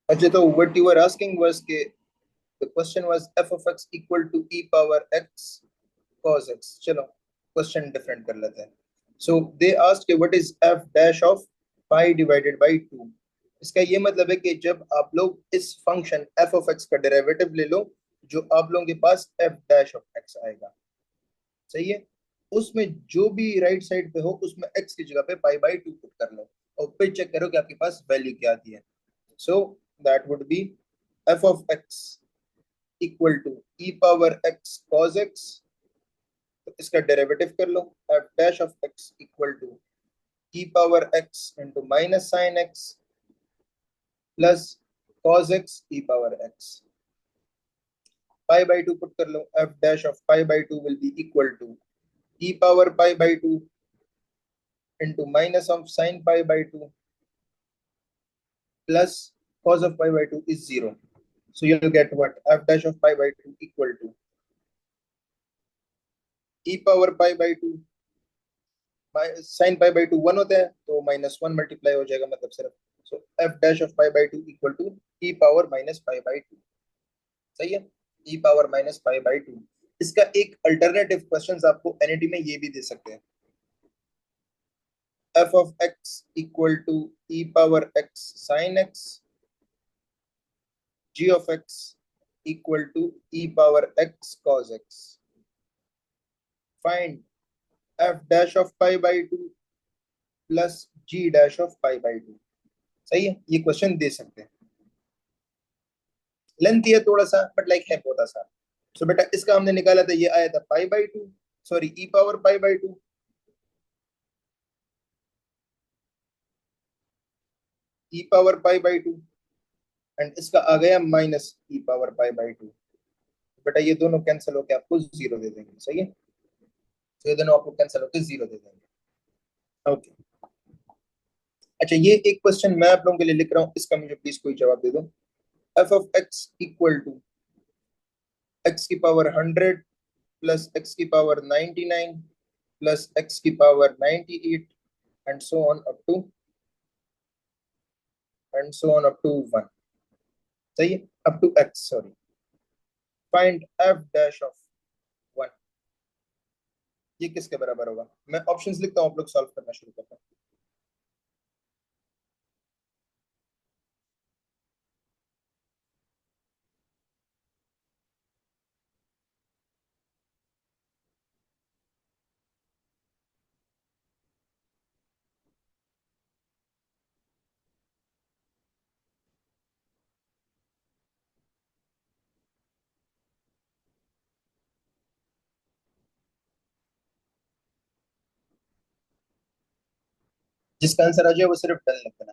अच्छा, तो what you were asking was के the question was f of x equal to e power x cos x. चलो question different कर लेते हैं. So they asked what is f dash of pi divided by 2. इसका ये मतलब है कि जब आप लोग इस फंक्शन f of x का डेरिवेटिव ले लो, जो आप लोगों के पास f dash of x आएगा, सही है, उसमें जो भी राइट साइड पे हो उसमें x की जगह पे पाई बाई 2 पुट कर लो और फिर चेक करो कि आपके पास वैल्यू क्या आती है. So that would be f of x equal to e power x cos x. तो इसका डेरिवेटिव कर लो, f dash of x equal to e power x into minus sine x plus cos x e power x. Pi by 2 put कर लो, f dash of pi by 2 will be equal to e power pi by 2 into minus of sin pi by 2 plus cos of pi by 2 is 0. So you'll get what? F dash of pi by 2 equal to e power pi by 2. Sin pi by 2 1 होता है तो minus 1 multiply हो जाएगा, मतलब सिर्फ. So f dash of pi by 2 equal to e power minus pi by 2. सही है, e power minus pi by 2. इसका एक अल्टरनेटिव क्वेश्चंस आपको एनईटी में ये भी दे सकते हैं. f of x equal to e power x sin x, g of x equal to e power x cos x. Find f dash of pi by 2 plus g dash of pi by 2. सही है, ये question दे सकते हैं. Length है थोड़ा सा, but like है बहुत आसान. सो बेटा इसका हमने निकाला था, ये आया था पाई by 2, sorry E power pi by 2, E power pi by 2, and इसका आ गया minus E power pi by 2. बेटा ये दोनों कैंसिल होकर आपको जीरो दे देंगे. सही है, तो ये दोनों आपको कैंसिल होकर जीरो दे देंगे. ओके. अच्छा, ये एक क्वेश्चन मैं आप लोगों के लिए लिख रहा हूँ, इसका मुझे प्लीज कोई जवाब दे दो. f of x equal to x की पावर 100 प्लस x की पावर 99 प्लस x की power 98 and so on up to 1. सही है, up to x, sorry. Find f dash of 1. ये किसके बराबर होगा? मैं ऑप्शंस लिखता हूँ, आप लोग सॉल्व करना शुरू करते हैं. जिसका आंसर आ जाए वो सिर्फ डन लिख देना.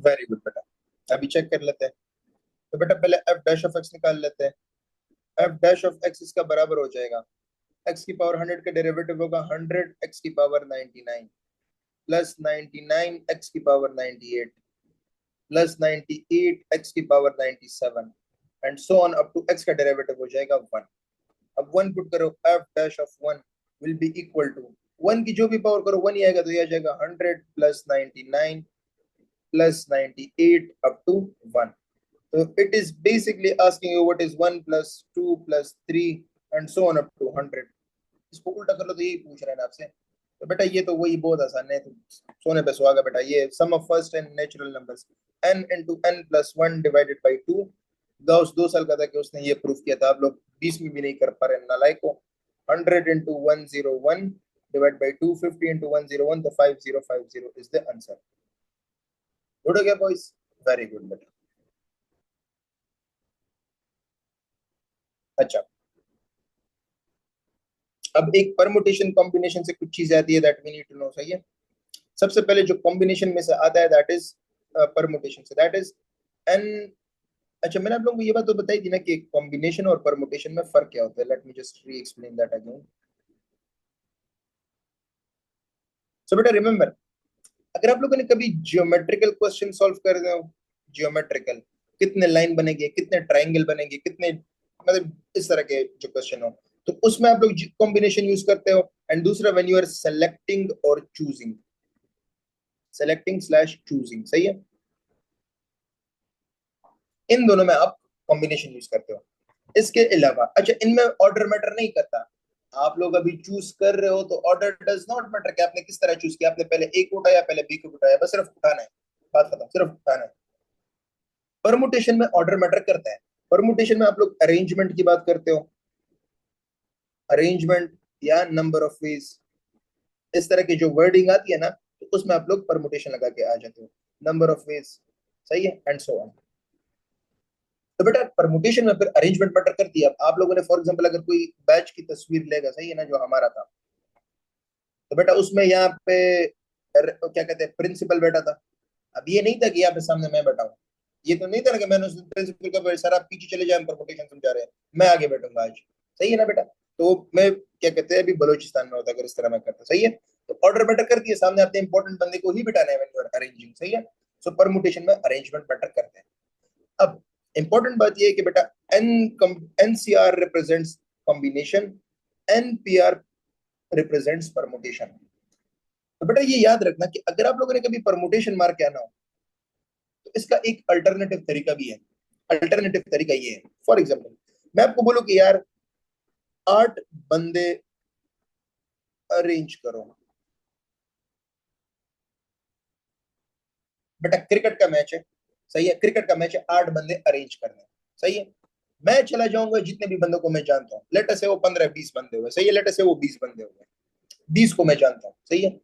वेरी गुड बेटा, अभी चेक कर लेते हैं. तो बेटा पहले f डैश ऑफ x निकाल लेते हैं. f डैश ऑफ x इसका बराबर हो जाएगा, x की पावर 100 का डेरिवेटिव होगा 100 x की पावर 99 प्लस 99 x की पावर 98 प्लस 98 x की power 97 and so on up to x का डेरिवेटिव हो जाएगा 1. अब 1 पुट करो, f dash of 1 will be equal to 1 की जो भी पावर करो 1 ही आएगा, तो ये आ जाएगा 100 plus 99 plus 98 up to 1. So it is basically asking you what is 1 plus 2 plus 3 and so on up to 100. इसको उल्टा कर लो तो यही पूछ रहे हैं आपसे. तो बेटा ये तो वही बहुत आसान है, तो सोने पे सुहागा बेटा. ये sum of first n natural numbers n into n plus 1 divided by 2. 2 साल का था कि उसने ये प्रूफ किया था. आप लोग 20 में भी नहीं कर पा रहे नालायक को. 100 into 101 divide by 250 into 101, the 5050 is the answer. Good हो गया boys? Very good बेटा. अच्छा, अब एक परमुटेशन कॉम्बिनेशन से कुछ चीज आती है that we need to know. सही है. सबसे पहले जो कॉम्बिनेशन में से आता है दैट इज परमुटेशन से, दैट इज एन. अच्छा, मैंने आप लोगों को ये बात तो बताई थी ना कि कॉम्बिनेशन और परमुटेशन में फर्क क्या होता है. लेट मी जस्ट री एक्सप्लेन दैट अगेन. सो बेटा रिमेंबर, अगर आप लोगों ने कभी जियोमेट्रिकल क्वेश्चन सॉल्व कर रहे हो, जियोमेट्रिकल कितने लाइन बनेंगे, कितने ट्राइंगल बनेंगे, कितने मतलब इस तरह के जो क्वेश्चन हो, तो उसमें आप लोग कॉम्बिनेशन यूज करते हो. एंड दूसरा व्हेन यू आर सेलेक्टिंग और चूजिंग, सेलेक्टिंग स्लैश चूजिंग. सही है. इन दोनों में आप कॉम्बिनेशन यूज करते हो. इसके अलावा अच्छा, इनमें ऑर्डर मैटर नहीं करता. आप लोग अभी चूज कर रहे हो तो ऑर्डर डज नॉट मैटर कि आपने किस तरह चूज किया. आपने पहले ए को उठाया, पहले बी को उठाया, बस सिर्फ उठाना है. बात खत्म, सिर्फ उठाना है. परमुटेशन में ऑर्डर मैटर करता है. परमुटेशन में आप लोग अरेंजमेंट की बात करते हो, अरेंजमेंट या नंबर ऑफ वेज, इस तरह की जो वर्डिंग आती है ना, तो उसमें आप लोग परमुटेशन लगा के आ जाते हो. Number of ways. सही है. And so on. तो बेटा परमुटेशन में फिर अरेंजमेंट मैटर करती है. अब आप लोगों ने फॉर एग्जांपल अगर कोई बैच की तस्वीर लेगा, सही है ना, जो हमारा था, तो बेटा उसमें यहाँ पे क्या कहते हैं, प्रिंसिपल बैठा था. अब ये नहीं था कि यहाँ पे सामने मैं बैठा हूँ. ये तो नहीं था ना कि मैंने उस प्रिंसिपल का सर आप पीछे चले जाए, हम परमुटेशन समझा रहे हैं, मैं आगे बैठूंगा आज. सही है ना बेटा. तो मैं क्या कहते हैं, अभी बलोचिस्तान में होता अगर इस तरह मैं करता. सही है. तो ऑर्डर मैटर करती है. सामने आपने इंपॉर्टेंट बंदे को ही बिठाना है व्हेन यू आर अरेंजिंग. सही है. सो परमुटेशन में अरेंजमेंट मैटर करते हैं. अब इंपॉर्टेंट बात यह है कि बेटा n nCr represents combination, nPr represents permutation. तो बेटा ये याद रखना कि अगर आप लोगों ने कभी परमुटेशन मार के आना हो, तो इसका एक अल्टरनेटिव तरीका भी है. अल्टरनेटिव तरीका ये है, फॉर एग्जाम्पल मैं आपको बोलूं कि यार 8 बंदे अरेंज करो. बेटा क्रिकेट का मैच है. सही है. क्रिकेट का मैच है, 8 बंदे अरेंज करने. सही है. मैं चला जाऊंगा जितने भी बंदों को मैं जानता हूँ, लेट अस से वो 15-20 बंदे हुए. सही है. लेट अस से वो 20 बंदे हुए. 20 को मैं जानता हूँ. सही है.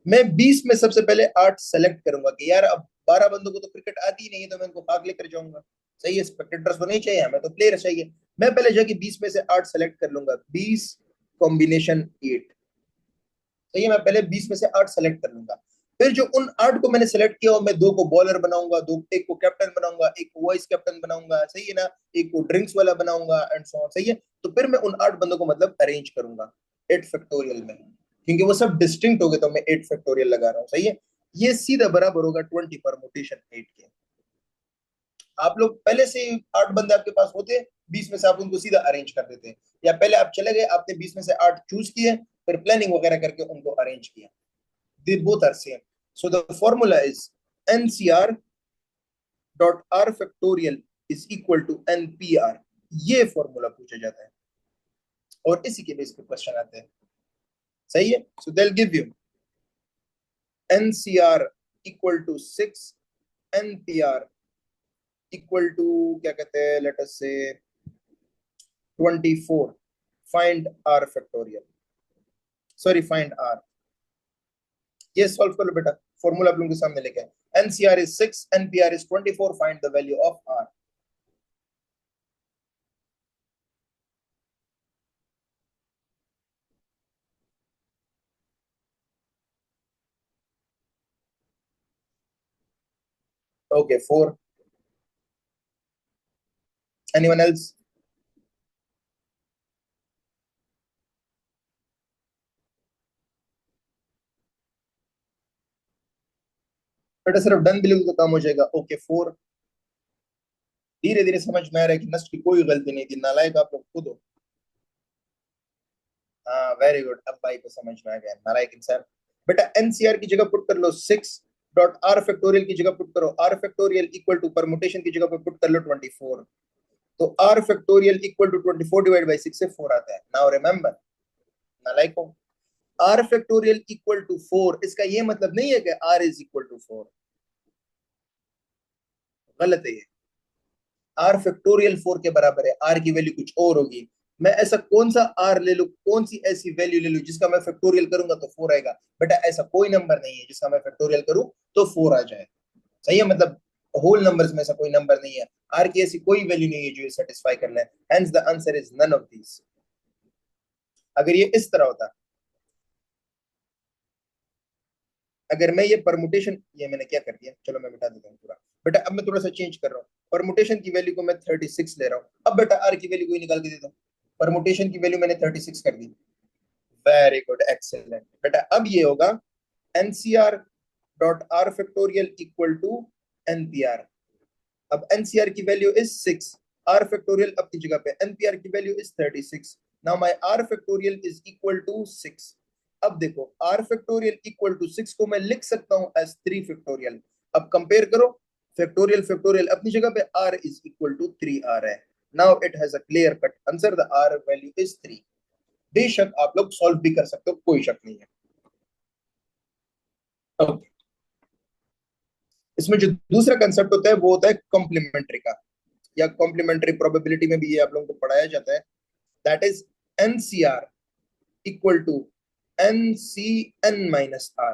मैं 20 में सबसे पहले 8 सेलेक्ट करूंगा कि यार अब 12 बंदों को तो क्रिकेट आती ही नहीं है, तो मैं इनको भाग लेकर जाऊंगा. सही है. स्पेक्टेटर्स तो नहीं चाहिए हमें, तो प्लेयर चाहिए. मैं पहले जाके 20 में से 8 सेलेक्ट कर लूंगा. 20 कॉम्बिनेशन 8. सही है. मैं पहले 20 में से 8 सेलेक्ट कर लूंगा. फिर जो उन 8 को मैंने सेलेक्ट किया, और मैं 2 को बॉलर बनाऊंगा, दो एक को कैप्टन बनाऊंगा, एक को वाइस कैप्टन बनाऊंगा. सही है ना. एक को ड्रिंक्स वाला बनाऊंगा एंड सो ऑन. सही है. तो फिर मैं उन 8 बंदों को मतलब अरेंज करूंगा 8 फैक्टोरियल में, क्योंकि वो सब डिस्टिंक्ट हो गए, तो मैं 8 फैक्टोरियल लगा रहा हूँ. सही है. ये सीधा बराबर होगा 20 परमुटेशन 8 के. आप लोग पहले से 8 बंदे आपके पास होते, 20 में से आप उनको सीधा अरेंज कर देते, या पहले आप चले गए, आपने 20 में से 8 चूज किए, फिर प्लानिंग वगैरह करके उनको अरेंज किया. They both are same. So the formula is NCR dot R factorial is equal to NPR. ये फॉर्मूला पूछा जाता है और इसी के बेस पे क्वेश्चन आते हैं. सही है. So they'll give you NCR equal to 6, NPR equal to क्या कहते हैं, let us say 24. Find R factorial. Sorry, find R. ये सॉल्व कर लो बेटा. फॉर्मूला आप लोगों के सामने लेके आए. NCR is 6, NPR is 24. Find the value of R. Okay, 4. Anyone else? बेटा सिर्फ डन बिलीव तो काम हो जाएगा. ओके 4. धीरे धीरे समझ में आ रहा है कि नस्ट की कोई गलती नहीं थी. नालायक आप लोग खुद हो. हाँ वेरी गुड. अब भाई को समझ में आ गया. नालायक इंसान. बेटा एनसीआर की जगह पुट कर लो 6 डॉट आर फैक्टोरियल की जगह पुट करो r factorial equal to permutation की जगह पे पुट कर लो 24. तो r factorial equal to 24 divide by 6 से 4 आता है. नाउ रिमेंबर, नालायक हो, आर फैक्टोरियल इक्वल टू 4, इसका ये मतलब नहीं है कि आर इज इक्वल टू 4. गलत है ये. आर फैक्टोरियल 4 के बराबर है. आर की वैल्यू कुछ और होगी. मैं ऐसा कौन सा आर ले लूं, कौन सी ऐसी वैल्यू ले लूं जिसका मैं फैक्टोरियल करूंगा तो 4 आएगा। बेटा ऐसा कोई नंबर नहीं है जिसका मैं फैक्टोरियल करूं तो 4 आ जाए। सही है, मतलब होल नंबर्स में ऐसा कोई नंबर नहीं है, आर की ऐसी कोई वैल्यू नहीं है जो ये सेटिस्फाई करना है। Hence the answer is none of these. अगर ये इस तरह होता, अगर मैं ये परमुटेशन, ये मैंने क्या कर दिया, चलो मैं मिटा देता हूँ पूरा। बेटा अब मैं थोड़ा सा चेंज कर रहा हूँ, परमुटेशन की वैल्यू को मैं 36 ले रहा हूँ। अब बेटा आर की वैल्यू को ही निकाल के देता हूँ। परमुटेशन की वैल्यू मैंने 36 कर दी। Very good, excellent. बेटा अब ये होगा nCr dot r factorial equal to nPr. अब एनसीआर की वैल्यू इज 6, आर फैक्टोरियल अपनी जगह पे, एनपीआर की value is 36। Now my r factorial is equal to 6। अब देखो आर फैक्टोरियल इक्वल टू 6 को मैं लिख सकता हूं एज 3 फैक्टोरियल। अब कंपेयर करो, फैक्टोरियल फैक्टोरियल अपनी जगह पे, आर इज इक्वल टू 3 आ रहा है। Now it has a clear cut answer, the r value is 3। बेशक आप लोग सॉल्व भी कर सकते हो, कोई शक नहीं है। okay. इसमें जो दूसरा कंसेप्ट होता है वो होता है कॉम्प्लीमेंट्री का, या कॉम्प्लीमेंट्री प्रोबेबिलिटी में भी ये आप लोगों को पढ़ाया जाता है। That is nCr equal to nCn minus r.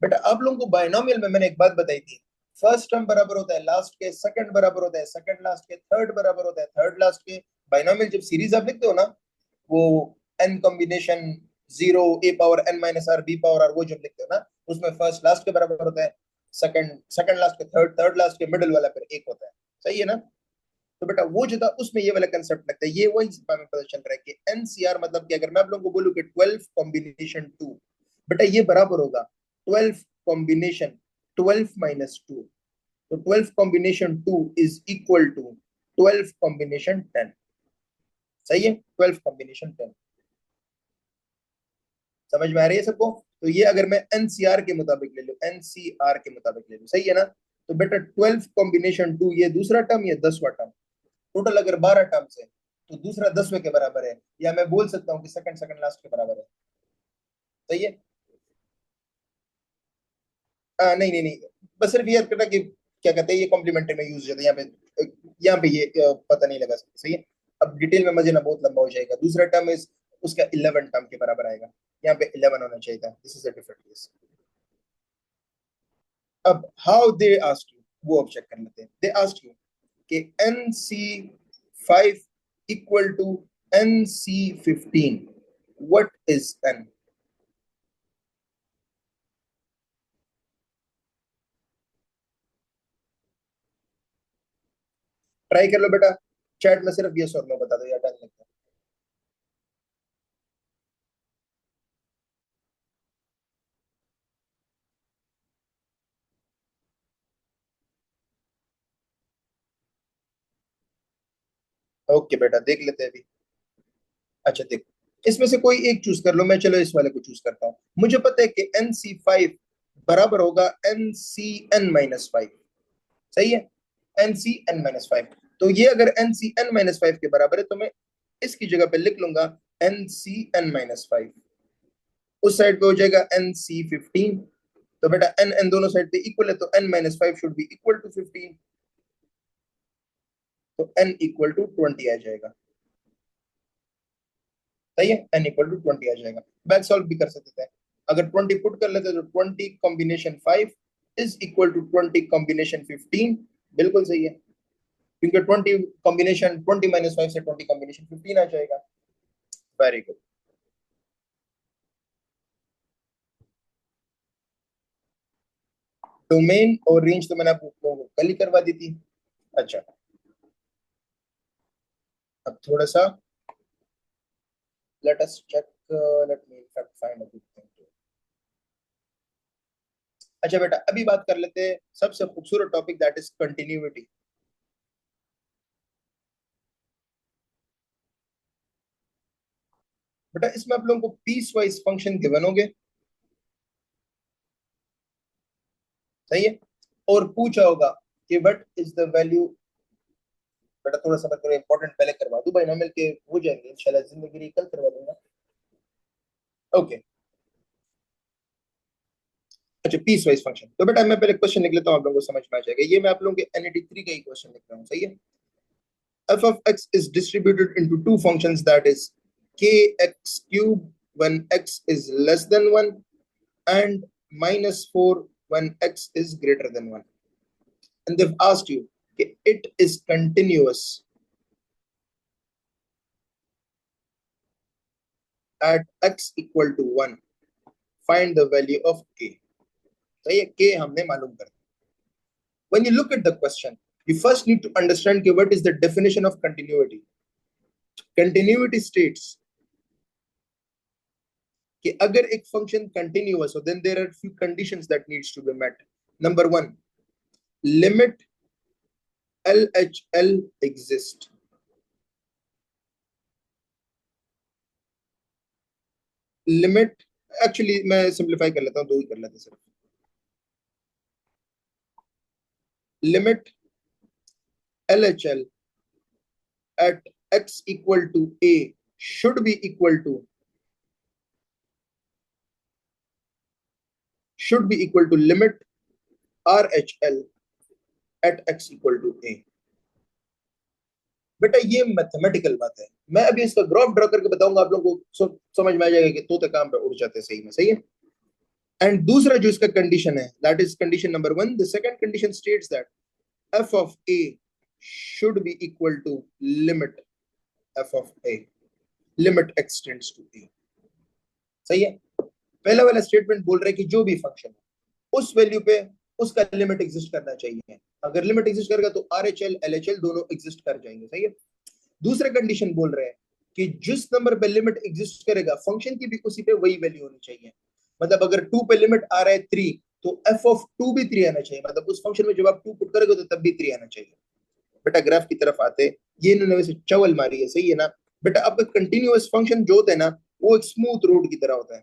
बेटा आप लोगों को बाइनोमियल में मैंने एक बात बताई थी, फर्स्ट टर्म बराबर होता है लास्ट के, सेकंड बराबर होता है सेकंड लास्ट के, थर्ड बराबर होता है थर्ड लास्ट के। बाइनोमियल जब सीरीज आप लिखते हो ना, वो n combination zero a power n minus r b power r, वो जब लिखते हो ना, उसमें फर्स्ट लास्ट के बराबर होता है, सेकंड सेकंड लास्ट के, थर्ड थर्ड लास्ट के, मिडिल वाला फिर एक होता है। सही है ना? तो बेटा वो जो था उसमें ये वाला कंसेप्ट लगता है, ये वही हमें पता चल रहा है कि एनसीआर मतलब कि अगर मैं आप लोगों को बोलूं कि 12 कॉम्बिनेशन 2, बेटा ये बराबर होगा 12 कॉम्बिनेशन 12 माइनस 2। तो 12 combination 2 is equal to 12 combination 10। सही है, 12 कॉम्बिनेशन 10। समझ में आ रही है सबको? तो ये अगर मैं एनसीआर के मुताबिक ले लूं, एनसीआर के मुताबिक ले लूं, सही है ना? तो बेटा 12 कॉम्बिनेशन 2 ये दूसरा टर्म, ये 10वां टर्म, टोटल अगर 12 टर्म्स है तो दूसरा 10वें के बराबर है, या मैं बोल सकता हूँ कि सेकंड सेकंड लास्ट के बराबर है। सही है? नहीं नहीं नहीं, बस सिर्फ ये करना कि क्या कहते हैं, ये कॉम्प्लीमेंट्री में यूज होता है यहाँ पे, यहाँ पे ये पता नहीं लगा सकते। सही है, अब डिटेल में मजे ना बहुत लंबा हो जाएगा। दूसरा टर्म इज उसका 11 टर्म के बराबर आएगा, यहाँ पे 11 होना चाहिए था। This is a different case. अब हाउ दे आस्क यू, वो अब चेक कर लेते हैं। दे आस्क यू कि NC5 equal to NC15, what is n? Try कर लो बेटा, चैट में सिर्फ यस और नो बता दो, या डन लिखो। ओके बेटा देख लेते हैं अभी। अच्छा देखो, इसमें से कोई एक चूज कर लो, मैं चलो इस वाले को चूज करता हूँ। मुझे पता है कि NC5 बराबर होगा NCN-5। सही है, NCN-5। तो ये अगर NCN-5 के बराबर है तो मैं इसकी जगह पे लिख लूंगा NCN-5। उस साइड पे हो जाएगा NC15। तो बेटा n n दोनों साइड पे इक्वल है, तो N-5 should be equal to 15। तो n इक्वल टू 20 आ जाएगा। सही है, n इक्वल टू 20 आ जाएगा। बैक सॉल्व भी कर सकते हैं, अगर 20 पुट कर लेते तो 20 combination 5 is equal to 20 combination 15। बिल्कुल सही है, क्योंकि 20 कॉम्बिनेशन 20 माइनस 5 से 20 कॉम्बिनेशन 15 आ जाएगा। Very good. डोमेन और रेंज तो मैंने आपको कल ही करवा दी थी। अच्छा, अब थोड़ा सा let us check, let me in fact find a good thing. अच्छा बेटा अभी बात कर लेते हैं सबसे खूबसूरत टॉपिक, दैट इज कंटिन्यूटी। बेटा इसमें आप लोगों को पीस वाइज फंक्शन गिवन होंगे, सही है, और पूछा होगा कि व्हाट इज द वैल्यू। बेटा थोड़ा सा मैं इंपॉर्टेंट पहले करवा दूं, बाइनोमियल के हो जाएंगे इंशाल्लाह, जिंदगी की कल करवा दूंगा। ओके। अच्छा पीस वाइज फंक्शन, तो बेटा मैं पहले क्वेश्चन लिख लेता हूँ, आप लोगों को समझ में आ जाएगा। ये मैं आप लोगों के NET 3 का ही क्वेश्चन लिख रहा हूँ, सही है। f of x is distributed into two functions, that is kx cube when x is less than 1 and minus 4 when x is greater than 1. And they've asked you, it is continuous at x equal to 1. Find the value of k. So ये k हमने मालूम कर दिया. When you look at the question, you first need to understand what is the definition of continuity. Continuity states कि अगर एक function continuous हो, then there are few conditions that needs to be met. Number 1, limit LHL exist. Limit, actually मैं simplify कर लेता हूँ, दो ही कर लेते हैं सिर्फ. Limit LHL at x equal to a should be equal to limit RHL at x equal to a. बेटा ये मैथमेटिकल बात है, मैं अभी इसका ग्राफ ड्रा करके बताऊंगा, आप लोगों को समझ में आ जाएगा कि तोते काम पे उड़ जाते सही में. सही है. एंड दूसरा जो इसका कंडीशन है, that is condition number 1. The second condition states that f of a should be equal to limit f of a, limit x tends to a. सही है. पहला वाला स्टेटमेंट बोल रहा है कि जो भी फंक्शन है उस वैल्यू पे उसका लिमिट एग्जिस्ट करना चाहिए. अगर लिमिट एग्जिस्ट करेगा तो RHL LHL दोनों एग्जिस्ट कर जाएंगे. सही है. दूसरा कंडीशन बोल रहे हैं कि जिस नंबर पे लिमिट एग्जिस्ट करेगा फंक्शन की भी उसी पे वही वैल्यू होनी चाहिए. मतलब अगर 2 पे लिमिट आ रहा है 3 तो f of 2 भी 3 आना चाहिए. मतलब उस फंक्शन में जब आप 2 पुट करोगे तो तब भी 3 आना चाहिए. बेटा ग्राफ की तरफ आते, ये इन्होंने वैसे चवल मारी है. सही है ना. बेटा आपका कंटिन्यूअस फंक्शन जो होता है ना वो एक स्मूथ रोड की तरह होता है.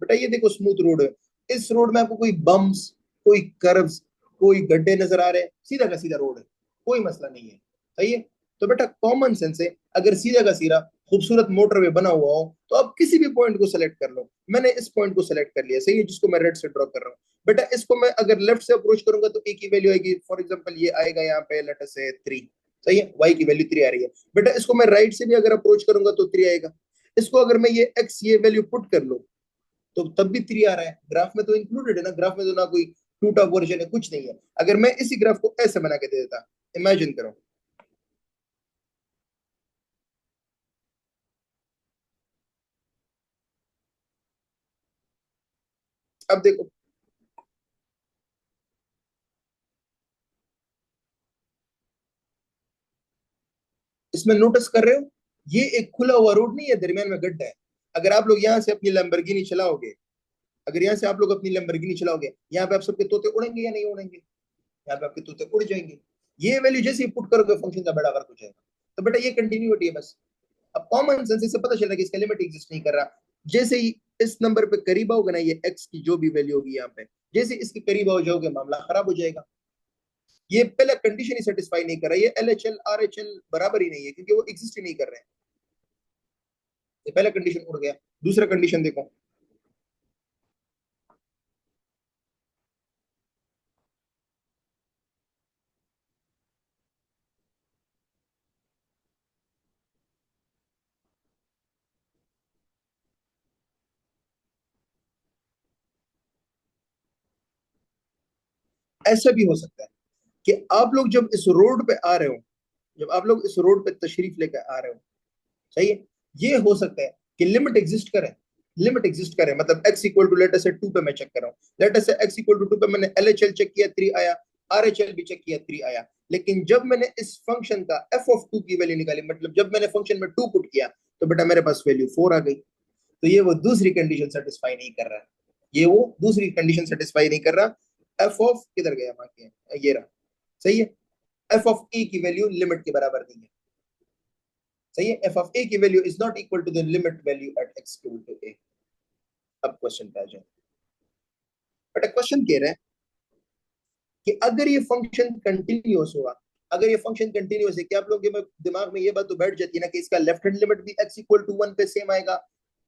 बेटा ये देखो स्मूथ रोड है, इस रोड में आपको कोई बम्स, कोई कर्व्स, कोई गड्ढे नजर आ रहे हैं, सीधा का सीधा रोड है, कोई मसला नहीं है. सही है. तो बेटा कॉमन सेंस है, अगर सीधा का सीधा खूबसूरत मोटरवे बना हुआ हो तो आप किसी भी पॉइंट को सेलेक्ट कर लो. मैंने इस पॉइंट को सेलेक्ट कर लिया. सही है, जिसको मैं रेड से ड्रॉ कर रहा हूँ. बेटा इसको मैं अगर लेफ्ट से अप्रोच करूंगा तो एक ही वैल्यू आएगी. फॉर एग्जांपल ये आएगा यहाँ पे लेट अस से 3. सही है, y की वैल्यू 3 आ रही है. बेटा इसको मैं राइट से भी अगर अप्रोच करूंगा तो 3 आएगा. इसको अगर मैं ये x ये वैल्यू पुट कर लूं तो तब भी 3 आ रहा है. ग्राफ में तो इंक्लूडेड है ना, ग्राफ में तो ना कोई टूटा वर्जन है, कुछ नहीं है. अगर मैं इसी ग्राफ को ऐसे बना के दे देता, इमेजिन करो, अब देखो इसमें नोटिस कर रहे हो, ये एक खुला हुआ रोड नहीं है, दरमियान में गड्ढा है. अगर आप लोग यहाँ से अपनी लैम्बोर्गिनी चलाओगे, अगर यहाँ से आप लोग अपनी लैम्बोर्गिनी चलाओगे, यहाँ पे आप सबके तोते उड़ेंगे या नहीं उड़ेंगे? यहाँ पे आपके तोते उड़ जाएंगे. ये वैल्यू जैसे ही पुट करोगे फंक्शन का बड़ा वर्क हो जाएगा. तो बेटा ये कंटिन्यूटी है बस. अब कॉमन सेंस से पता चला कि इसका लिमिट एग्जिस्ट नहीं कर रहा. जैसे ही इस नंबर पे करीब आओगे ना, ये x की जो भी वैल्यू होगी यहाँ पे, जैसे इसके करीब हो जाओगे मामला खराब हो जाएगा. ये पहला कंडीशन ही सेटिस्फाई नहीं कर रहा. ये LHL RHL बराबर ही नहीं है क्योंकि वो एग्जिस्ट ही नहीं कर रहे हैं. ये पहला कंडीशन उड़ गया. दूसरा कंडीशन देखो, ऐसा भी हो सकता है कि आप लोग जब इस रोड पे आ रहे हो, जब आप लोग इस रोड पे तशरीफ लेकर आ रहे हो, सही है, ये हो सकता है कि लिमिट एग्जिस्ट करे. लिमिट एग्जिस्ट करे मतलब x equal to let us say 2 पे मैं चेक कर रहा हूं. लेट अस से x इक्वल टू 2 पे मैंने LHL चेक किया 3 आया, RHL भी चेक किया 3 आया. लेकिन जब मैंने इस फंक्शन का f ऑफ 2 की वैल्यू निकाली, मतलब जब मैंने फंक्शन में 2 पुट किया तो बेटा मेरे पास वैल्यू 4 आ गई. तो ये वो दूसरी कंडीशन सेटिस्फाई नहीं कर रहा. ये वो दूसरी कंडीशन सेटिस्फाई नहीं कर रहा. f ऑफ किधर गया, वहां के ये रहा. सही है. f ऑफ a की वैल्यू लिमिट के बराबर नहीं है. सही है. f ऑफ a की value is not equal to the limit value at x equal to a. अब क्वेश्चन पे आ जाए. बट क्वेश्चन कह रहा है कि अगर ये फंक्शन कंटिन्यूअस हुआ, अगर ये फंक्शन कंटिन्यूअस है, क्या आप लोग के दिमाग में ये बात तो बैठ जाती है ना कि इसका लेफ्ट हैंड लिमिट भी x इक्वल टू 1 पे सेम आएगा,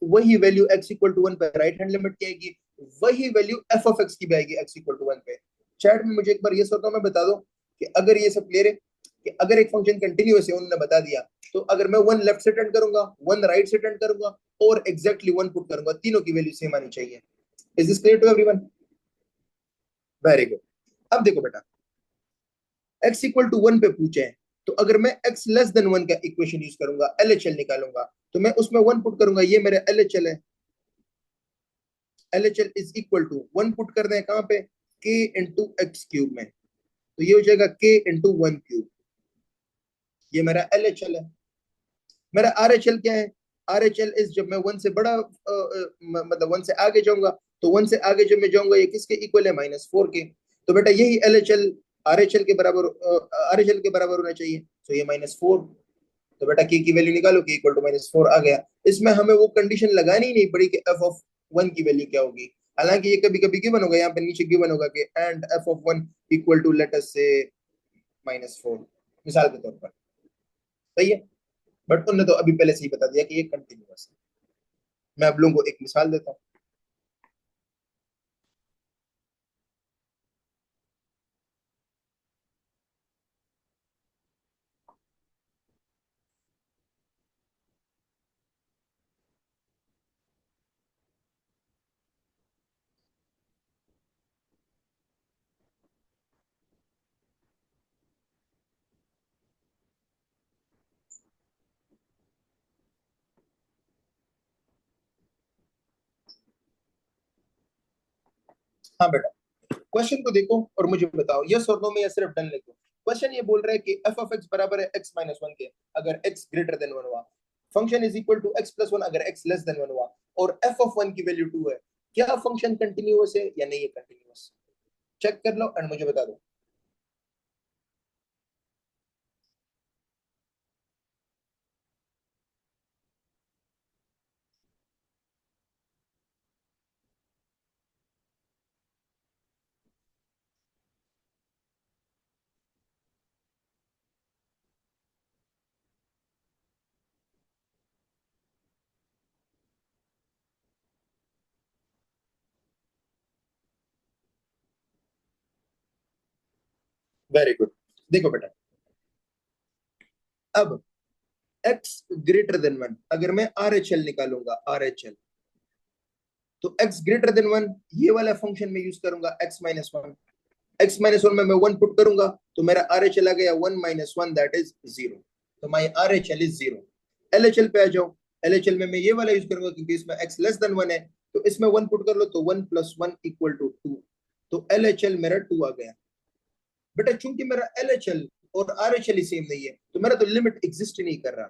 वही वैल्यू x इक्वल टू 1 पे राइट हैंड लिमिट की आएगी, वही वैल्यू f ऑफ x की भी आएगी x इक्वल टू 1 पे. चैट में मुझे एक बार ये सोचता हूँ मैं बता दो कि अगर ये सब क्लियर है, कि अगर एक फंक्शन कंटिन्यूअस है, उन्होंने बता दिया, तो अगर मैं वन लेफ्ट से अटेंड करूंगा, वन राइट से अटेंड करूंगा और एग्जैक्टली वन पुट करूंगा, तीनों की वैल्यू सेम आनी चाहिए। Is this clear to everyone? Very good. अब देखो बेटा, x इक्वल टू वन पे पूछे हैं, तो अगर मैं x लेस देन वन का इक्वेशन यूज करूंगा, LHL निकालूंगा, तो मैं उसमें वन पुट करूंगा, ये मेरा LHL है। LHL is equal to one put कर दें कहां पे, k इंटू एक्स क्यूब में, तो ये हो जाएगा k इंटू वन क्यूब, ये मेरा LHL है। मेरा RHL क्या है? RHL इज जब मैं वन से बड़ा मतलब वन से आगे जाऊंगा, तो वन से आगे जब मैं जाऊंगा ये किसके इक्वल है, -4 के। तो बेटा यही LHL RHL के बराबर, RHL के बराबर होना चाहिए, तो ये -4। तो बेटा k की वैल्यू निकालो, k इक्वल टू -4 आ गया। इसमें हमें वो कंडीशन लगानी ही नहीं पड़ी कि f ऑफ वन की वैल्यू क्या होगी, हालांकि ये कभी कभी गिवन होगा, यहाँ पे नीचे गिवन होगा कि and f of one equal to let us say -4, मिसाल के तौर पर। सही है, बट उन्होंने तो अभी पहले से ही बता दिया कि ये कंटिन्यूअस है। मैं आप लोगों को एक मिसाल देता हूँ। हाँ बेटा, क्वेश्चन को देखो और मुझे बताओ यस और नो में, या सिर्फ डन लिखो। क्वेश्चन ये बोल रहा है कि f ऑफ x बराबर है x माइनस वन के, अगर x ग्रेटर देन वन हुआ। Function is equal to x plus one अगर x लेस देन वन हुआ, और f ऑफ वन की वैल्यू 2 है। क्या फंक्शन कंटिन्यूअस है या नहीं है कंटिन्यूअस? चेक कर लो एंड मुझे बता दो। Very good. देखो बेटा, अब x ग्रेटर देन वन, अगर मैं RHL निकालूंगा, RHL, तो x ग्रेटर देन वन, ये वाला फंक्शन में यूज करूंगा x minus one. x minus one में मैं वन पुट करूंगा, तो मेरा RHL आ गया one minus one, that is zero. तो माई RHL इज जीरो। LHL पे आ जाओ, LHL में मैं ये वाला यूज करूंगा क्योंकि इसमें x लेस देन वन है, तो इसमें वन पुट कर लो, तो one plus one equal to two, तो LHL मेरा टू आ गया। बेटा चूंकि मेरा LHL और RHL ही सेम नहीं है, तो मेरा तो लिमिट एग्जिस्ट ही नहीं कर रहा,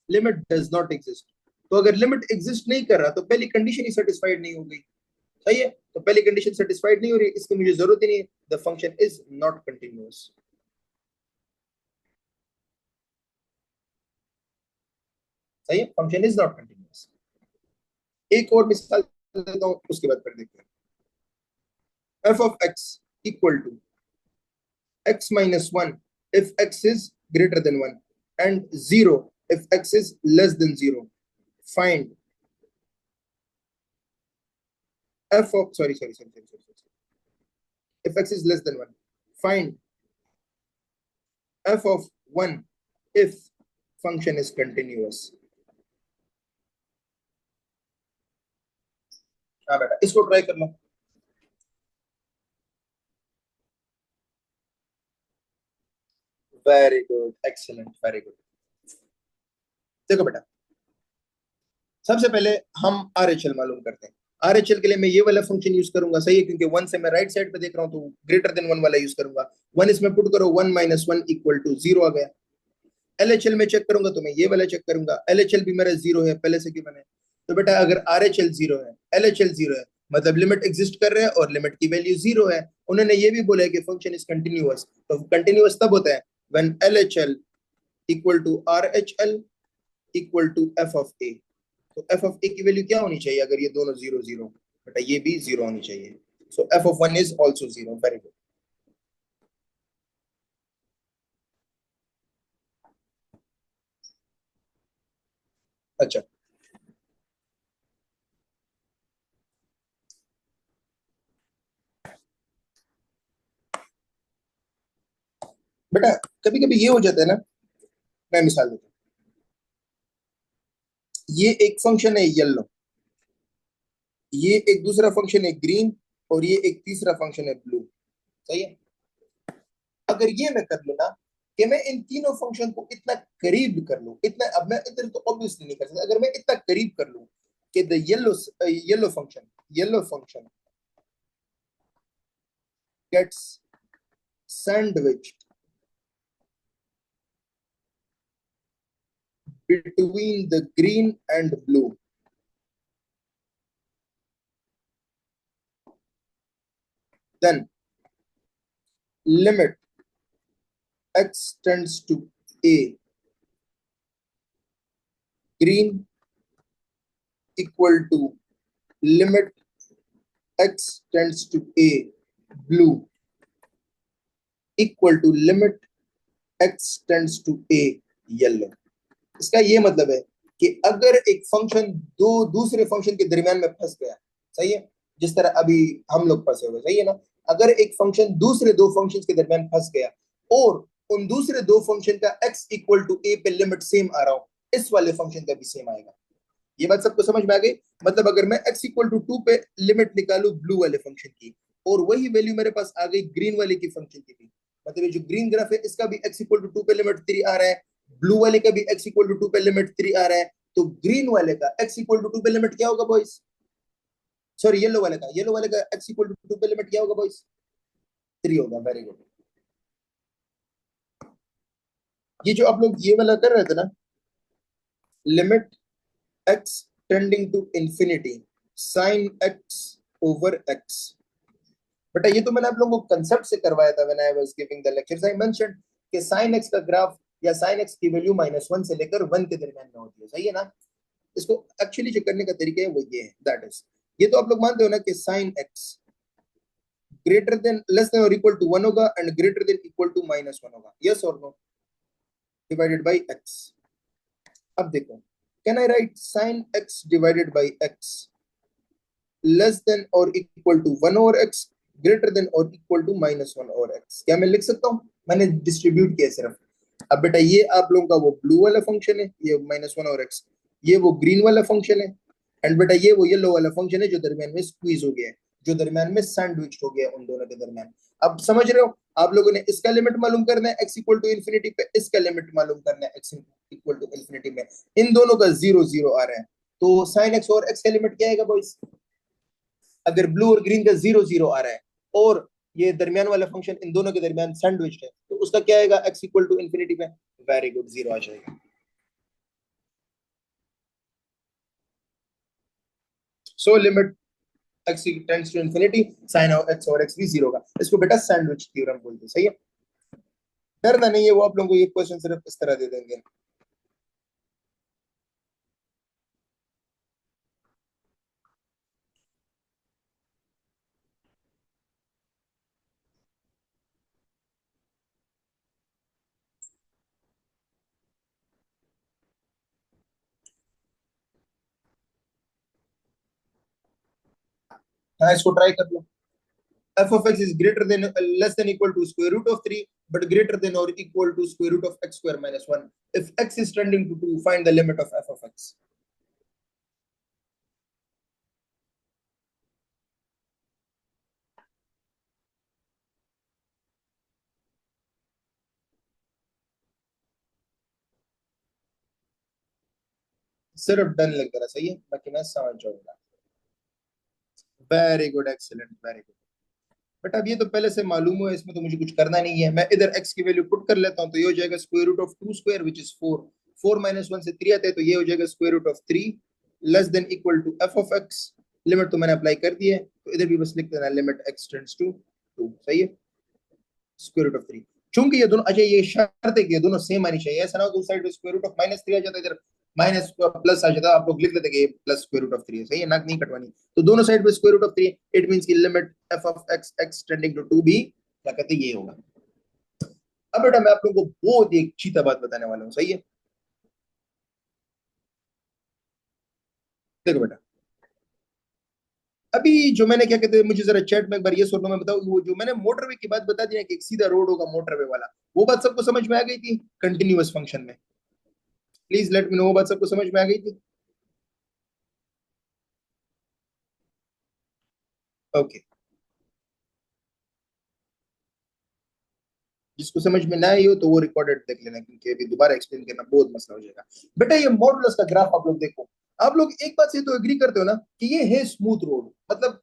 लिमिट डज नॉट एग्जिस्ट। तो अगर लिमिट एग्जिस्ट नहीं कर रहा, तो पहली कंडीशन ही सेटिस्फाइड नहीं हो गई। सही है, तो पहली कंडीशन सेटिस्फाइड नहीं हो रही, इसकी मुझे जरूरत ही नहीं है, the function is not continuous. सही है, फंक्शन इज नॉट कंटिन्यूअस। एक और मिसाल देता हूं, उसके बाद कर देखते हैं। F of x equal to x minus one if x is greater than one, and zero if x is less than 0. Find f of, sorry. If x is less than 1, find f of 1 if function is continuous. हाँ बेटा, इसको try कर लो। Very good, excellent, very good. देखो बेटा, सबसे पहले हम RHL मालूम करते हैं। RHL के लिए मैं ये वाला फंक्शन यूज करूंगा, सही है, क्योंकि वन से मैं राइट साइड पे देख रहा हूँ, तो ग्रेटर देन वन वाला यूज करूंगा। वन इसमें पुट करो, one minus one equal to zero आ गया। LHL में चेक करूंगा, तो मैं ये वाला चेक करूंगा, LHL भी मेरा जीरो है, पहले से गिवन है। तो बेटा अगर RHL जीरो है, LHL जीरो है, मतलब लिमिट एग्जिस्ट कर रहे हैं और लिमिट की वैल्यू जीरो है। उन्होंने ये भी बोला है कि फंक्शन इज कंटिन्यूअस, तो कंटिन्यूअस तब होता है when LHL equal to RHL equal to f of a। तो f ऑफ a की वैल्यू क्या होनी चाहिए अगर ये दोनों जीरो जीरो? बेटा ये भी जीरो होनी चाहिए, सो f of one is also zero. Very good. अच्छा बेटा, कभी कभी ये हो जाता है ना, मैं मिसाल देता हूँ। ये एक फंक्शन है येलो, ये एक दूसरा फंक्शन है ग्रीन, और ये एक तीसरा फंक्शन है ब्लू। सही है। अगर ये मैं कर लूँ ना कि मैं इन तीनों फंक्शन को इतना करीब कर लूँ, इतना, अब मैं इधर तो ऑब्वियसली नहीं कर सकता, अगर मैं इतना करीब कर लूँ कि the yellow function gets sandwiched between the green and blue, then limit x tends to a green equal to limit x tends to a blue equal to limit x tends to a yellow। इसका ये मतलब है कि अगर एक function दो दूसरे function के दरमियान में फंस गया, सही है, जिस तरह अभी हम लोग फंसे हुए, सही है ना, अगर एक फंक्शन दूसरे दो फंक्शंस के दरमियान फंस गया और उन दूसरे दो फंक्शन का x इक्वल टू a पे लिमिट सेम आ रहा हो, इस वाले फंक्शन का भी सेम आएगा। ये बात सबको समझ में आ गई? मतलब अगर मैं x इक्वल टू 2 पे लिमिट निकालू ब्लू वाले फंक्शन की, और वही वैल्यू मेरे पास आ गई ग्रीन वाले की फंक्शन की भी, मतलब ये जो ग्रीन ग्राफ है इसका भी x इक्वल टू 2 पे लिमिट 3 आ रहा है, ब्लू वाले का भी x इक्वल टू 2 पे लिमिट 3 आ रहा है, तो ग्रीन वाले का x इक्वल टू 2 पे लिमिट क्या होगा बॉयज? सॉरी, येलो वाले का x इक्वल टू 2 पे लिमिट क्या होगा बॉयज? 3 होगा। Very good. ये जो आप लोग ये वाला कर रहे थे ना, limit x tending to infinity sine x over x, बेटा ये तो मैंने आप लोगों को कंसेप्ट से करवाया था। When I was giving the lectures I mentioned कि sin x का ग्राफ या sin x की वैल्यू -1 से लेकर 1 के दरमियान में होती है, सही है ना? इसको एक्चुअली जो करने का तरीका है वो ये है, दैट इज, ये तो आप लोग मानते हो ना कि sin x greater than less than और इक्वल टू 1 होगा and greater than equal to -1 होगा, यस और नो, डिवाइडेड बाय x। अब देखो, can I write sin x divided by x less than और equal to 1 over x greater than और equal to -1 over x? क्या मैं लिख सकता हूँ? मैंने डिस्ट्रीब्यूट किया सिर्फ। अब बेटा ये आप लोगों का वो ब्लू वाला फंक्शन है, ये -1 ओवर x, ये वो ग्रीन वाला फंक्शन है, एंड बेटा ये वो येलो वाला फंक्शन है जो दरमियान में स्क्वीज हो गया है, जो दरमियान में सैंडविच हो गया है उन दोनों के दरमियान। अब समझ रहे हो? आप लोगों ने इसका लिमिट मालूम करना है x इक्वल टू इन्फिनिटी पे, इसका लिमिट मालूम करना है x इक्वल टू इन्फिनिटी में, इन दोनों का 0 0 आ रहा है, तो sin x और x का लिमिट क्या आएगा बॉयज? अगर ब्लू और ग्रीन का 0 0 आ रहा है और ये दरमियान वाला फंक्शन इन दोनों के दरमियान सैंडविच है, तो उसका क्या आएगा x इक्वल टू इन्फिनिटी पे? वेरी गुड, 0 आ जाएगा। So limit x tends to infinity sine of x और x भी 0 का, इसको बेटा सैंडविच थ्योरम बोलते हैं, सही है। डरना नहीं है, वो आप लोगों को ये क्वेश्चन सिर्फ इस तरह दे देंगे। हाँ, इसको ट्राई कर लो। f of x is greater than less than equal to square root of 3 but greater than or equal to square root of x square minus 1 if x is tending to 2, find the limit of f of x। सिर्फ done लिख देना, सही है, बाकी मैं समझ जाऊंगा। Very good, excellent, very good. But अब ये तो पहले से मालूम हुआ है, इसमें तो मुझे कुछ करना नहीं है। मैं इधर x की वैल्यू पुट कर लेता हूँ, तो ये हो जाएगा square root of 2 square which is 4, 4 -1 से 3 आता है, तो ये हो जाएगा square root of 3 less than equal to f of x। Limit तो मैंने अप्लाई कर दी है, तो इधर भी बस लिख देना लिमिट x टेंड्स टू 2, सही है, स्क्वायर रूट ऑफ 3। चूंकि ये दोनों, अच्छा ये शर्त है कि ये दोनों सेम आनी चाहिए, ऐसा ना हो दो साइड पे स्क्वायर रूट ऑफ -3 आ जाता है, इधर माइनस प्लस आ जाता, आप लोग लिख लेते कि प्लस स्क्वायर रूट ऑफ 3 है, सही है, नाक नहीं कटवानी। तो दोनों साइड पे square root of 3, it means की limit f of x x tending to 2 भी क्या कहते हैं, ये होगा। अब बेटा मैं आप लोगों को बहुत एक चीता बात बताने वाला हूँ, सही है। देखो बेटा, अभी जो मैंने क्या कहते हैं, मुझे जरा चैट में एक बार ये सुनने में बताओ, वो जो मैंने मोटरवे की बात बता दी ना कि एक सीधा रोड होगा मोटरवे वाला, वो बात सबको समझ में आ गई थी कंटिन्यूअस फंक्शन में? प्लीज लेट मी नो, वो बात सबको समझ में आ गई थी? ओके। जिसको समझ में ना आई हो तो वो रिकॉर्डेड देख लेना, क्योंकि अभी दोबारा एक्सप्लेन करना बहुत मसला हो जाएगा। बेटा ये मॉडुलस का ग्राफ आप लोग देखो, आप लोग एक बात से तो एग्री करते हो ना कि ये है स्मूथ रोड, मतलब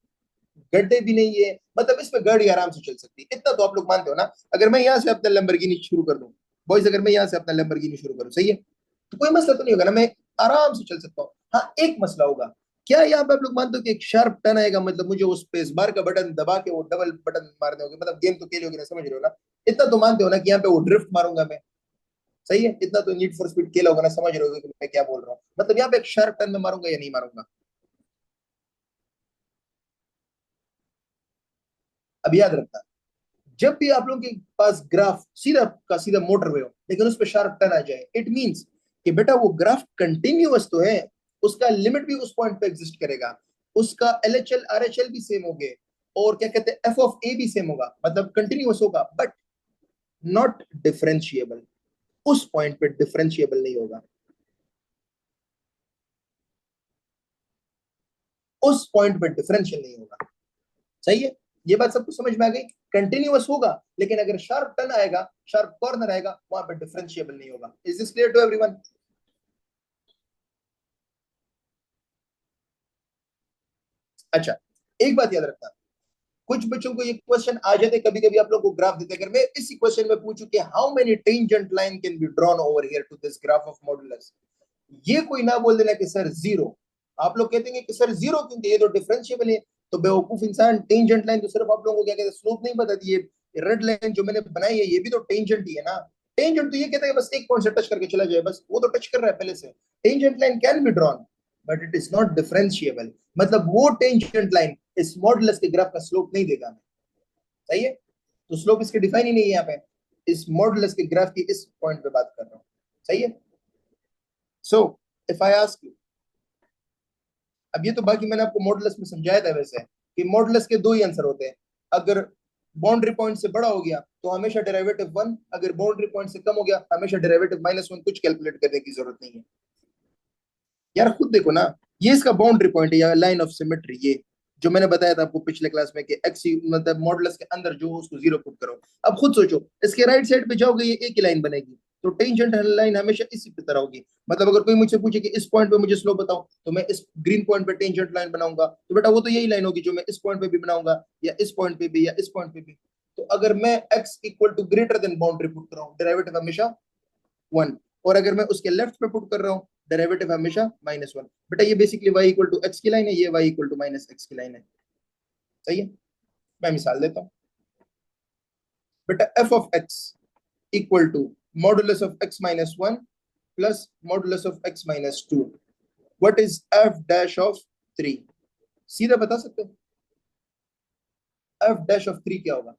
गड्ढे भी नहीं है, मतलब इस पे गाड़ी आराम से चल सकती है, इतना तो आप लोग मानते हो ना? अगर मैं यहाँ से अपना लैम्बोर्गिनी शुरू कर दूं, बॉयज, अगर मैं यहाँ से अपना लैम्बोर्गिनी शुरू करूं, सही है, तो कोई मसला तो नहीं होगा ना, मैं आराम से चल सकता हूँ। हाँ, एक मसला होगा, क्या यहाँ पे आप लोग मानते हो कि एक शार्प टर्न आएगा, मतलब मुझे उस स्पेस बार का बटन दबा के वो डबल बटन मारने होगे, मतलब गेम तो खेली होगी ना, समझ रहे हो ना? इतना तो मानते हो ना कि यहाँ पे वो ड्रिफ्ट मारूंगा मैं? सही है, इतना तो नीड फॉर स्पीड खेला होगा ना, समझ रहे हो कि मैं क्या बोल रहा हूँ? मतलब यहाँ पे एक शार्प टर्न में मारूंगा या नहीं मारूंगा? अब याद रखना, जब भी आप लोगों के पास ग्राफ सीधा का सीधा मोटरवे हो लेकिन उस पर शार्प टर्न आ जाए, इट मींस कि बेटा वो ग्राफ कंटिन्यूअस तो है, उसका लिमिट भी उस पॉइंट पे एग्जिस्ट करेगा, उसका एलएचएल आरएचएल भी सेम होंगे, और क्या कहते हैं एफ ऑफ ए भी सेम होगा, मतलब कंटिन्यूअस होगा, बट नॉट डिफरेंशिएबल। उस पॉइंट पे डिफरेंशिएबल नहीं होगा, उस पॉइंट पे डिफरेंशियल नहीं होगा। सही है, ये बात सबको समझ में आ गई? कंटिन्यूअस होगा लेकिन अगर शार्प टर्न आएगा, शार्प कॉर्नर आएगा, वहां पे डिफरेंशिएबल नहीं होगा। Is this clear to everyone? अच्छा, एक बात याद रखना, कुछ बच्चों को ये क्वेश्चन आ जाते कभी कभी, आप लोग को ग्राफ देते, अगर मैं इसी क्वेश्चन में पूछूं कि how many tangent line can be drawn over here to this graph of modulus, ये कोई ना बोल देना कि सर जीरो। आप लोग कहते हैं कि सर जीरो क्योंकि ये तो डिफरेंशिएबल है, तो बेवकूफ इंसान, टेंजेंट लाइन तो सिर्फ आप लोगों को क्या कहते हैं, स्लोप नहीं बताती है। रेड लाइन जो मैंने बनाई है ये भी तो टेंजेंट ही है ना। टेंजेंट तो ये कहता है बस एक पॉइंट से टच करके चला जाए, बस वो तो टच कर रहा है पहले से। Tangent line can be drawn but it is not differentiable, मतलब वो टेंजेंट लाइन इस मॉडुलस के ग्राफ का स्लोप नहीं देगा हमें। सही है, तो स्लोप इसके डिफाइन ही नहीं है यहाँ पे, इस मॉडुलस के ग्राफ की इस पॉइंट पे बात कर रहा हूँ। सही है। So if I ask you, अब ये तो बाकी मैंने आपको मॉडुलस में समझाया था वैसे, कि मॉडुलस के दो ही आंसर होते हैं, अगर बाउंड्री पॉइंट से बड़ा हो गया तो हमेशा डेरिवेटिव वन, अगर बाउंड्री पॉइंट से कम हो गया हमेशा डेरिवेटिव माइनस वन, कुछ कैलकुलेट करने की जरूरत नहीं है। यार खुद देखो ना, ये इसका बाउंड्री पॉइंट है या लाइन ऑफ सिमेट्री, ये जो मैंने बताया था आपको पिछले क्लास में कि एक्स मतलब मॉडुलस के अंदर जो हो उसको जीरो पुट करो। अब खुद सोचो, इसके राइट साइड पे जाओगे ये एक ही लाइन बनेगी, तो टेंजेंट लाइन हमेशा इसी की तरह होगी। मतलब अगर कोई मुझसे पूछे कि इस पॉइंट पे मुझे स्लोप बताओ, तो मैं इस ग्रीन पॉइंट पे टेंजेंट लाइन बनाऊंगा, तो बेटा वो तो यही लाइन होगी जो मैं इस पॉइंट पे भी बनाऊंगा, या इस पॉइंट पे भी, या इस पॉइंट पे भी। तो अगर मैं x equal to greater than boundary put कर रहा हूँ, डेरिवेटिव हमेशा वन, और अगर मैं उसके लेफ्ट पे पुट कर रहा हूँ, डेरिवेटिव हमेशा माइनस वन। बेटा ये basically y equal to x की लाइन है, ये y equal to minus x की लाइन है। सही है, मैं मिसाल देता हूँ। बेटा f of x equal to modulus of x minus one plus modulus of x minus two, what is f dash of three? सीधा बता सकते हो एफ डैश ऑफ थ्री क्या होगा?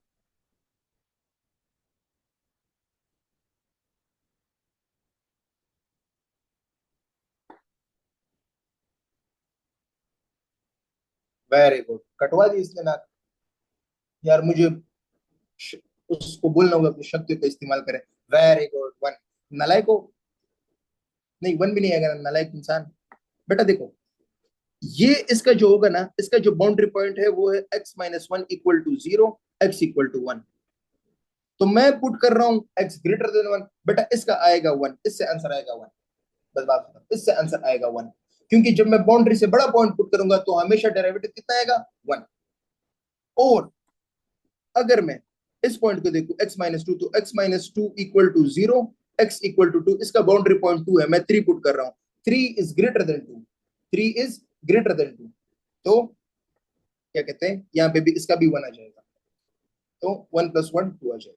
वेरी गुड, कटवा दी इसने ना। यार मुझे श- उसको बोलना होगा अपनी शक्ति का इस्तेमाल करें। Very good, one. नलायक को नहीं, वन भी नहीं आएगा ना, नलायक इंसान। बेटा देखो, ये इसका जो होगा ना, इसका जो बाउंड्री पॉइंट है वो है x minus one equal to zero, x equal to one. तो मैं पुट कर रहा हूँ x ग्रेटर देन वन, बेटा इसका आएगा वन, इससे आंसर आएगा वन। बस बात खत्म, इससे आंसर आएगा वन, क्योंकि जब मैं बाउंड्री से बड़ा पॉइंट पुट करूंगा तो हमेशा डेरिवेटिव कितना आएगा, वन। और अगर मैं इस पॉइंट को देखूं x माइनस टू, तो x minus two equal to zero, x equal to two, इसका बाउंड्री पॉइंट टू है, मैं थ्री पुट कर रहा हूँ, three is greater than two, three is greater than two, तो क्या कहते हैं यहाँ पे भी इसका भी वन आ जाएगा, तो वन प्लस वन टू आ जाएगा।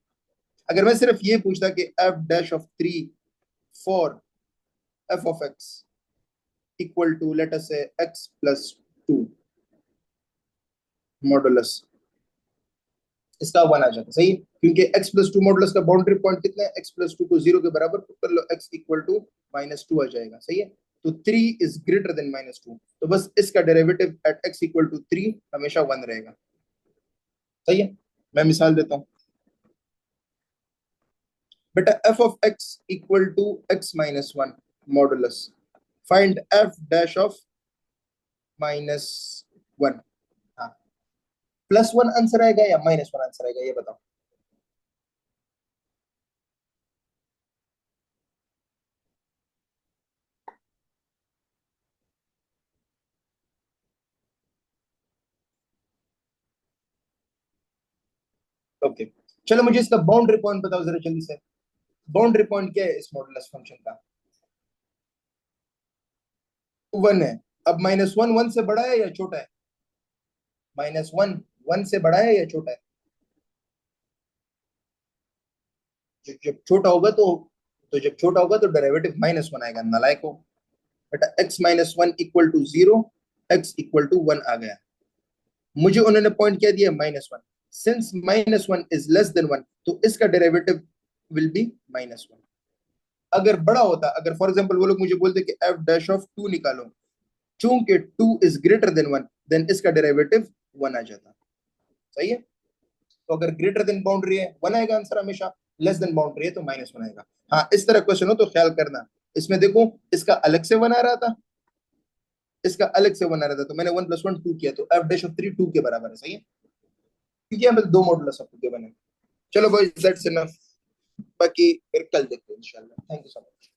अगर मैं सिर्फ ये पूछता कि f dash of three for f of x equal to let us say x plus two modulus, इसका वन आ जाता, सही है? क्योंकि एक्स प्लस टू मॉडुलस का बाउंड्री पॉइंट कितना है, एक्स प्लस टू को जीरो के बराबर पुट कर लो, x equal to minus two आ जाएगा। सही है, तो 3 इज ग्रेटर देन -2, तो बस इसका derivative at x equal to 3 हमेशा 1 रहेगा। सही है, मैं मिसाल देता हूं। बेटा f of x equal to x-1 modulus, find f dash of -1। हाँ, +1 आंसर आएगा या -1 आंसर आएगा, ये बताओ। ओके, चलो मुझे इसका बाउंड्री पॉइंट बताओ जरा जल्दी से। बाउंड्री पॉइंट क्या है इस मॉडुलस फंक्शन का? 1 है। अब -1 1 से बड़ा है या छोटा है? -1 1 से बड़ा है या छोटा है? जब छोटा होगा तो जब छोटा होगा तो डेरिवेटिव -1 आएगा, नालायक हो। बेटा x-1 equal to 0, x equal to 1 आ गया। मुझे उन्होंने पॉइंट क्या दिया? -1। सिंस -1 इज लेस देन 1, तो इसका डेरिवेटिव विल बी -1। अगर बड़ा होता, अगर फॉर एग्जांपल वो लोग मुझे बोलते कि f डैश ऑफ 2 निकालो, चूंकि 2 इज ग्रेटर देन 1, देन इसका डेरिवेटिव 1 आ जाता। सही है, तो अगर ग्रेटर देन बाउंड्री है 1 आएगा आंसर हमेशा, लेस देन बाउंड्री है तो -1 आएगा। हाँ, इस तरह क्वेश्चन हो तो ख्याल करना, इसमें देखो इसका अलग से 1 आ रहा था, इसका अलग से 1 आ रहा था, तो मैंने 1 + 1 2 किया, तो f डैश ऑफ 3 2 के बराबर है। सही है, क्योंकि यहाँ पे दो मॉडुलस आपको गिवन है। चलो बॉयज, दैट्स इनफ, बाकी फिर कल देखते हैं इंशाल्लाह। Thank you so much.